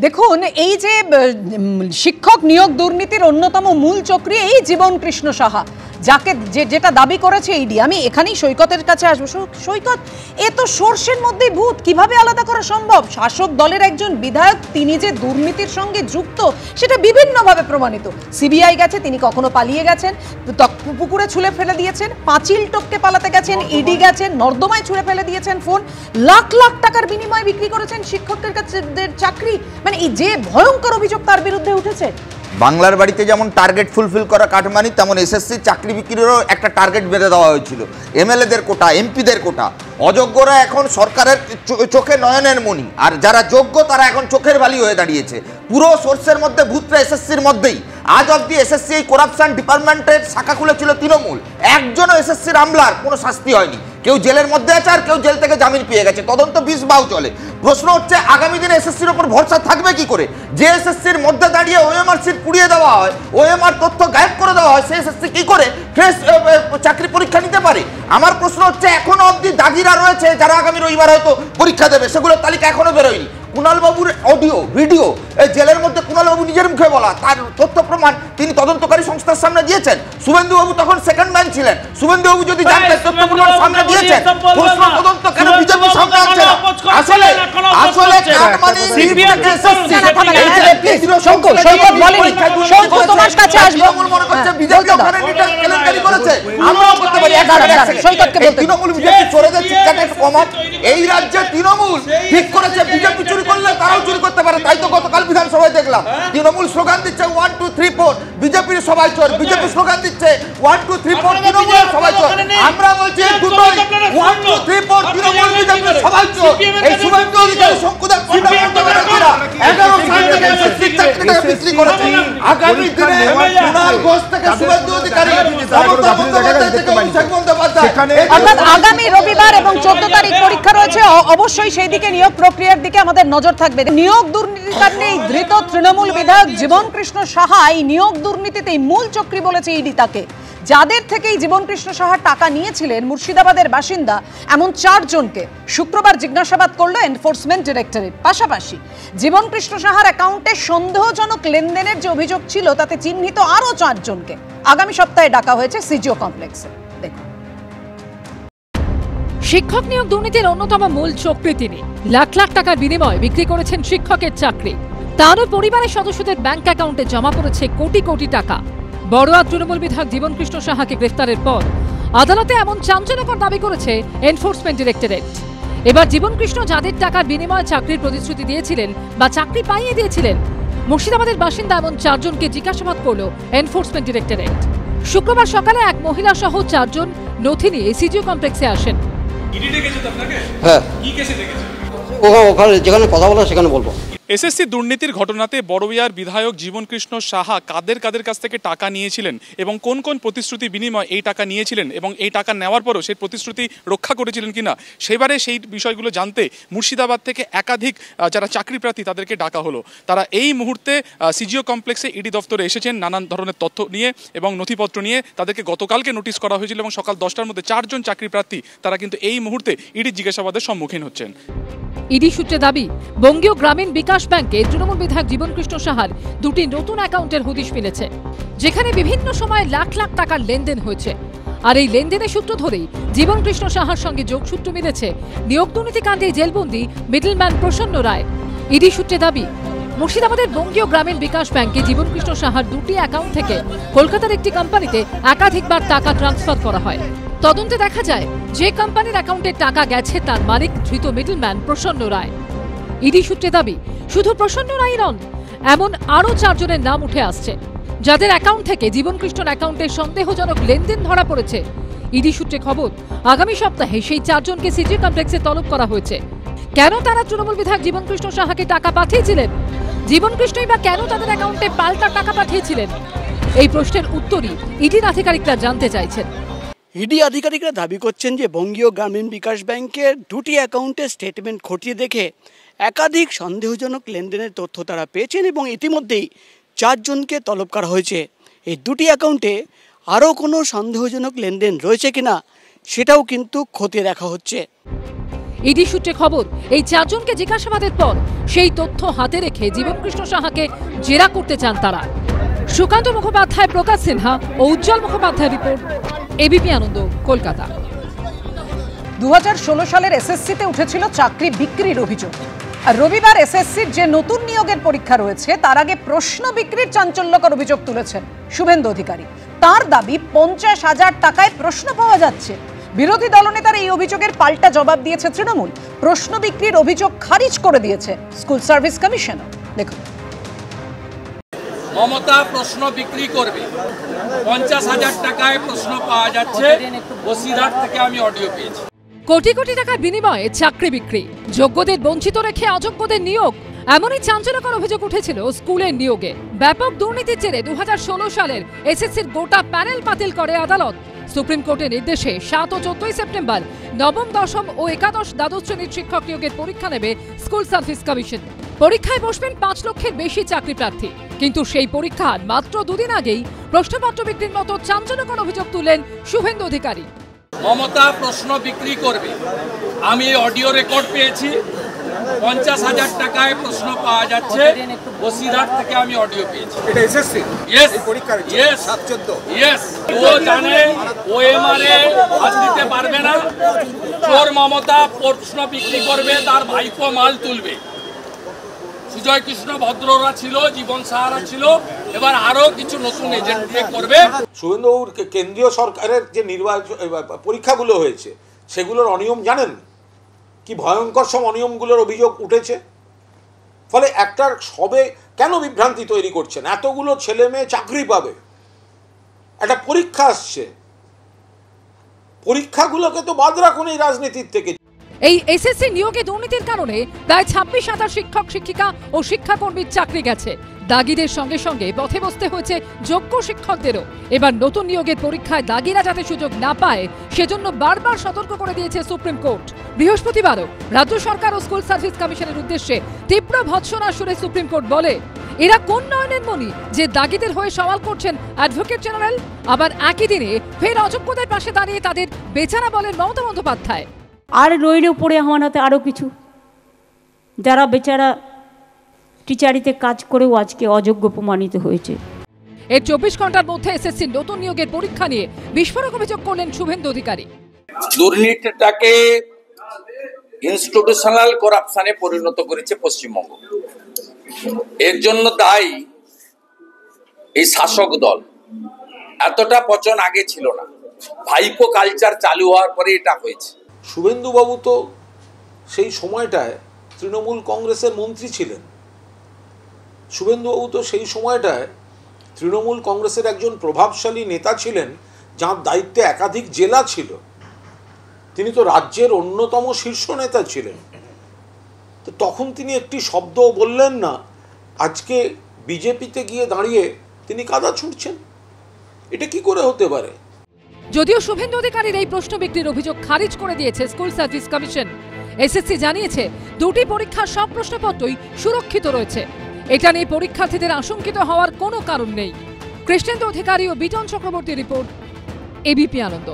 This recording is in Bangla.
দেখুন, এই যে শিক্ষক নিয়োগ দুর্নীতির অন্যতম মূল চক্রী এই জীবন কৃষ্ণ সাহা, যাকে যেটা দাবি করেছে ইডি। আমি এখানেই সৈকতের কাছে আসবো। সৈকত, এ তো সর্ষের মধ্যেই ভূত, কিভাবে আলাদা করা সম্ভব? শাসক দলের একজন বিধায়ক, তিনি যে দুর্নীতির সঙ্গে যুক্ত সেটা বিভিন্নভাবে প্রমাণিত। সিবিআই গেছে, তিনি কখনো পালিয়ে গেছেন, পুকুরে ছুঁড়ে ফেলে দিয়েছেন, পাঁচিল টপকে পালাতে গেছেন, ইডি গেছেন, নর্দমায় ছুঁড়ে ফেলে দিয়েছেন ফোন, লাখ লাখ টাকার বিনিময়ে বিক্রি করেছেন শিক্ষকদের কাছে চাকরি। মানে এই যে ভয়ঙ্কর অভিযোগ তার বিরুদ্ধে উঠেছে। বাংলার বাড়িতে যেমন টার্গেট ফুলফিল করা কাটমানি, তেমন এসএসসি চাকরি বিক্রিরও একটা টার্গেট বেঁধে দেওয়া হয়েছিল। এমএলএদের কোটা, এমপিদের কোটা। অযোগ্যরা এখন সরকারের চোখে নয়নের মণি, আর যারা যোগ্য তারা এখন চোখের বালি হয়ে দাঁড়িয়েছে। পুরো সোর্সের মধ্যে ভূতটা এসএসসির মধ্যেই। আজ অব্দি এসএসসি এই করাপশন ডিপার্টমেন্টের শাখা খুলেছিল তৃণমূল, একজনও এসএসসির আমলার কোনো শাস্তি হয়নি। কেউ জেলের মধ্যে আছে আর কেউ জেল থেকে জামিন পেয়ে গেছে, তদন্ত 20 বাউ চলে। প্রশ্ন হচ্ছে আগামী দিনে এসএসসির উপর ভরসা থাকবে কি করে? যে এসএসসির মধ্যে দাঁড়িয়ে ওএমআর সিট পুড়িয়ে দেওয়া হয়, ওএমআর তথ্য গায়েব করে দেওয়া হয়, সেই এসএসসি কি করে ফ্রেশ চাকরি পরীক্ষা নিতে পারে? আমার প্রশ্ন হচ্ছে এখনো অবধি দাগিরা রয়েছে যারা আগামী রবিবার হয়তো পরীক্ষা দেবে, সেগুলোর তালিকা এখনো বেরোয়নি। কুণালবাবুর অডিও ভিডিও জেলের মধ্যে কুণালবাবু নিজের মুখে বলা, তার তথ্য প্রমাণ তিনি তদন্তকারী সংস্থার সামনে দিয়েছেন। শুভেন্দুবাবু তখন সেকেন্ড ম্যান ছিলেন। শুভেন্দুবাবু যদি জানতেন তথ্য প্রমাণ সামনে দিয়েছেন, প্রশ্ন তদন্ত কেন বিজেপি সামনে আনছে না? আসলে কাটমানি তোমার কাছে আসবো। মনে করছে বিজেপি ওখানে কেলেঙ্কারি করেছে, আমরাও করতে পারি। তৃণমূল বিজেপি চোরেদের চিৎকারের কমান। এই রাজ্যে তৃণমূল ঠিক করেছে বিজেপি চুরি করলে তারাও চুরি করতে পারে। তাই তো গতকাল বিধানসভায় দেখলাম তৃণমূল স্লোগান দিচ্ছে 1 2 3 4, বিজেপির সবাই চোর। বিজেপি স্লোগান দিচ্ছে 1 2 3 4, তৃণমূল সবাই চোর। আমরা বলছি দুটোই 1 2 3 4, তৃণমূল বিজেপি সবাই চোর। এই শুভেন্দু অধিকারী, শঙ্কুদাস সিনহা 11 সাল থেকে চাকরিটা বিক্রি করেছে। আগামী দিনে কুণাল ঘোষ থেকে শুভেন্দু অধিকারী, মমতা বন্দ্যোপাধ্যায় থেকে অভিষেক বন্দ্যোপাধ্যায়, অর্থাৎ আগামী রবিবার এবং 14 তারিখ পরীক্ষা রয়েছে। অবশ্যই সেই দিকে নিয়োগ প্রক্রিয়ার দিকে আমাদের নজর থাকবে। নিয়োগ দুর্নীতির কারণে এই ধৃত তৃণমূল বিধায়ক জীবন কৃষ্ণ সাহা এই নিয়োগ দুর্নীতিতে মূল চক্রী বলেছে ইডি তাকে। যাদের থেকেই জীবন কৃষ্ণ সাহা টাকা নিয়েছিলেন মুর্শিদাবাদের বাসিন্দা এমন 4 জনকে শুক্রবার জিজ্ঞাসাবাদ করল এনফোর্সমেন্ট ডিরেক্টরেট। পাশাপাশি জীবন কৃষ্ণ সাহার অ্যাকাউন্টে সন্দেহজনক লেনদেনের যে অভিযোগ ছিল তাতে চিহ্নিত আরও 4 জনকে আগামী সপ্তাহে ডাকা হয়েছে সিজিও কমপ্লেক্সে। দেখুন, শিক্ষক নিয়োগ দুর্নীতির অন্যতম মূল চক্রী তিনি। লাখ লাখ টাকার বিনিময়ে বিক্রি করেছেন শিক্ষকের চাকরি। তারও পরিবারের সদস্যদের ব্যাংক অ্যাকাউন্টে জমা পড়েছে কোটি কোটি টাকা। বড়ুয়া তৃণমূল বিধায়ক জীবন কৃষ্ণ সাহাকে গ্রেফতারের পর আদালতে এমন চাঞ্চল্যকর দাবি করেছে এনফোর্সমেন্ট ডিরেক্টরেট। এবার জীবন কৃষ্ণ যাদের টাকার বিনিময়ে চাকরির প্রতিশ্রুতি দিয়েছিলেন বা চাকরি পাইয়ে দিয়েছিলেন, মুর্শিদাবাদের বাসিন্দা এমন 4 জনকে জিজ্ঞাসাবাদ করল এনফোর্সমেন্ট ডিরেক্টরেট। শুক্রবার সকালে এক মহিলা সহ 4 জন নথি নিয়ে সিজিও কমপ্লেক্সে আসেন। হ্যাঁ, ওখানে যেখানে কথা বলা সেখানে বলবো। এসএসসি দুর্নীতির ঘটনাতে বড়ুয়ার বিধায়ক জীবন কৃষ্ণ সাহা কাদের কাছ থেকে টাকা নিয়েছিলেন এবং কোন কোন প্রতিশ্রুতি বিনিময়ে এই টাকা নিয়েছিলেন এবং এই টাকা নেওয়ার পরও সেই প্রতিশ্রুতি রক্ষা করেছিলেন কিনা, সেবারে সেই বিষয়গুলো জানতে মুর্শিদাবাদ থেকে একাধিক যারা চাকরি প্রার্থী তাদেরকে ডাকা হলো। তারা এই মুহূর্তে সিজিও কমপ্লেক্সে ইডি দপ্তরে এসেছেন নানান ধরনের তথ্য নিয়ে এবং নথিপত্র নিয়ে। তাদেরকে গতকালকে নোটিশ করা হয়েছিল এবং সকাল 10টার মধ্যে 4 জন চাকরি প্রার্থী তারা কিন্তু এই মুহূর্তে ইডি জিজ্ঞাসাবাদের সম্মুখীন হচ্ছেন। ইডি সূত্রে দাবি, বঙ্গীয় গ্রামীণ বিকাশ ব্যাংকে তৃণমূল বিধায়ক জীবন কৃষ্ণ সাহার 2টি নতুন অ্যাকাউন্টের হদিশ মিলেছে, যেখানে বিভিন্ন সময় লাখ লাখ টাকার লেনদেন হয়েছে। আর এই লেনদেনের সূত্র ধরেই জীবন কৃষ্ণ সাহার সঙ্গে যোগসূত্র মিলেছে নিয়োগ দুর্নীতি কাণ্ডে জেলবন্দি মিডলম্যান প্রসন্ন রায়। ইডি সূত্রে দাবি, মুর্শিদাবাদের বঙ্গীয় গ্রামীণ বিকাশ ব্যাংকে জীবন কৃষ্ণ সাহার 2টি অ্যাকাউন্ট থেকে কলকাতার একটি কোম্পানিতে একাধিকবার টাকা ট্রান্সফার করা হয়। তদন্তে দেখা যায় যে কোম্পানির অ্যাকাউন্টে টাকা গেছে তার মালিক ধৃত মিডলম্যান প্রসন্ন রায়। ইডি সূত্রে দাবি, শুধু প্রসন্ন রায় নন, এমন আরও 4 জনের নাম উঠে আসছে যাদের অ্যাকাউন্ট থেকে জীবন কৃষ্ণর অ্যাকাউন্টে সন্দেহজনক লেনদেন ধরা পড়েছে। ইডি সূত্রে খবর, আগামী সপ্তাহে সেই 4 জনকে সিজি কমপ্লেক্সে তলব করা হয়েছে। কেন তারা তৃণমূল বিধায়ক জীবন কৃষ্ণ সাহাকে টাকা পাঠিয়েছিলেন? জীবন কৃষ্ণই বা কেন তাদের অ্যাকাউন্টে পাল্টা টাকা পাঠিয়েছিলেন? এই প্রশ্নের উত্তরই ইডির আধিকারিকরা জানতে চাইছেন। ইডি আধিকারিকরা দাবি করছেন যে বঙ্গীয় গ্রামীণ বিকাশ ব্যাংকের 2টি অ্যাকাউন্টের স্টেটমেন্ট খতিয়ে দেখে একাধিক সন্দেহজনক লেনদেনের তথ্য তারা পেয়েছেন এবং ইতিমধ্যেই 4 জনকে তলব করা হয়েছে। এই 2টি অ্যাকাউন্টে আরও কোনো সন্দেহজনক লেনদেন রয়েছে কিনা সেটাও কিন্তু খতিয়ে দেখা হচ্ছে। ইডি সূত্রে খবর, এই চারজনকে জিজ্ঞাসাবাদের পর সেই তথ্য হাতে রেখে জীবনকৃষ্ণ সাহাকে জেরা করতে চান তারা। সুকান্ত মুখোপাধ্যায়, প্রকাশ সিনহা ও উজ্জ্বল মুখোপাধ্যায় রিপোর্ট, এবিপি আনন্দ, কলকাতা। 2016 সালের এসএসসিতে উঠেছিল চাকরি বিক্রির অভিযোগ। আর রবিবার এসএসসির যে নতুন নিয়োগের পরীক্ষা রয়েছে তার আগে প্রশ্ন বিক্রির চাঞ্চল্যকর অভিযোগ তুলেছেন শুভেন্দু অধিকারী। তার দাবি 50,000 টাকায় প্রশ্ন পাওয়া যাচ্ছে। বিরোধী দলনেতার এই অভিযোগের পাল্টা জবাব দিয়েছে তৃণমূল। প্রশ্ন বিক্রির অভিযোগ খারিজ করে দিয়েছে স্কুল সার্ভিস কমিশন। দেখুন, মমতা প্রশ্ন বিক্রি করবে, 50,000 টাকায় প্রশ্ন পাওয়া যাচ্ছে, বসিরহাট থেকে আমি অডিও পেয়েছি। কোটি কোটি টাকার বিনিময়ে চাকরি বিক্রি, যোগ্যদের বঞ্চিত রেখে অযোগ্যদের নিয়োগ, এমনই চাঞ্চল্যকর অভিযোগ উঠেছিল স্কুলের নিয়োগে। ব্যাপক দুর্নীতির জেরে 2016 সালের এসএসসির গোটা প্যানেল বাতিল করে আদালত। সুপ্রিম কোর্টের নির্দেশে 7 ও 14 সেপ্টেম্বর নবম, দশম ও একাদশ, দ্বাদশ শ্রেণীর শিক্ষক নিয়োগের পরীক্ষা নেবে স্কুল সার্ভিস কমিশন। পরীক্ষায় বসবেন 5 লক্ষের বেশি চাকরি প্রার্থী। কিন্তু সেই পরীক্ষার মাত্র দুদিন আগেই প্রশ্নপত্র বিক্রির মতো চাঞ্চল্যকর অভিযোগ তুললেন শুভেন্দু অধিকারী। মমতা প্রশ্ন বিক্রি করবে, আমি অডিও রেকর্ড পেয়েছি, 50,000 টাকায় প্রশ্ন পাওয়া যাচ্ছে, বসিরহাট থেকে আমি অডিও পেয়েছি। এটা এসএসসি ইয়েস এই পরীক্ষার ইয়েস 7-14 ইয়েস, ও জানে ওএমআরে হাত দিতে পারবে না। চোর মমতা প্রশ্ন বিক্রি করবে, তার ভাইপো মাল তুলবে। সুজয় কৃষ্ণ ভদ্ররা ছিল, জীবন সাহারা ছিল, এবার আরো কিছু নতুন এজেন্ট দিয়ে করবে। শুভেন্দুবাবুর কেন্দ্রীয় সরকারের যে নির্বাচন পরীক্ষাগুলো হয়েছে সেগুলোর অনিয়ম জানেন কি ভয়ঙ্কর সব অনিয়মগুলোর অভিযোগ উঠেছে। ফলে একটা সবে কেন বিভ্রান্তি তৈরি করছেন? এতগুলো ছেলে মেয়ে চাকরি পাবে, একটা পরীক্ষা আসছে, পরীক্ষাগুলোকে তো বাদ রাখুন এই রাজনীতির থেকে। এই এসএসসি নিয়োগে দুর্নীতির কারণে প্রায় 26,000 শিক্ষক, শিক্ষিকা ও শিক্ষাকর্মীর চাকরি গেছে। দাগিদের সঙ্গে সঙ্গে পথে বসতে হয়েছে যোগ্য শিক্ষকদেরও। এবার নতুন নিয়োগের পরীক্ষায় দাগিরা যাতে সুযোগ না পায় সেজন্য বারবার সতর্ক করে দিয়েছে সুপ্রিম কোর্ট। বৃহস্পতিবারও রাজ্য সরকার ও স্কুল সার্ভিস কমিশনের উদ্দেশ্যে তীব্র ভৎসনা সুরে সুপ্রিম কোর্ট বলে, এরা কোন নয়নের মণি যে দাগিদের হয়ে সওয়াল করছেন অ্যাডভোকেট জেনারেল? আবার একই দিনে ফের অযোগ্যদের পাশে দাঁড়িয়ে তাদের বেচারা বলেন মমতা বন্দ্যোপাধ্যায়। আর রইল পড়ে আমার হাতে আরও কিছু, যারা বেচারা টিচারিতে কাজ করেও আজকে অযোগ্য প্রমাণিত হয়েছে। এর 24 ঘন্টার মধ্যে এসএসসির নতুন নিয়োগের পরীক্ষা নিয়ে বিস্ফোরক অভিযোগ করলেন শুভেন্দু অধিকারী। দুর্নীতিটাকে ইনস্টিটিউশনাল করাপশনে পরিণত করেছে পশ্চিমবঙ্গ। এর জন্য দায়ী এই শাসক দল। এতটা পচন আগে ছিল না, ভাইপো কালচার চালু হওয়ার পরে এটা হয়েছে। শুভেন্দুবাবু তো সেই সময়টায় তৃণমূল কংগ্রেসের মন্ত্রী ছিলেন। শুভেন্দুবাবু তো সেই সময়টায় তৃণমূল কংগ্রেসের একজন প্রভাবশালী নেতা ছিলেন, যার দায়িত্বে একাধিক জেলা ছিল। তিনি তো রাজ্যের অন্যতম শীর্ষ নেতা ছিলেন। তো তখন তিনি একটি শব্দ বললেন না, আজকে বিজেপিতে গিয়ে দাঁড়িয়ে তিনি কাদা ছুঁড়ছেন। এটা কি করে হতে পারে? যদিও শুভেন্দু অধিকারীর এই প্রশ্ন বিক্রির অভিযোগ খারিজ করে দিয়েছে স্কুল সার্ভিস কমিশন। এসএসসি জানিয়েছে দুটি পরীক্ষার সব প্রশ্নপত্রই সুরক্ষিত রয়েছে। এটা নিয়ে পরীক্ষার্থীদের আশঙ্কিত হওয়ার কোনো কারণ নেই। কৃষ্ণেন্দু অধিকারী ও বিটন চক্রবর্তী রিপোর্ট, এবিপি আনন্দ।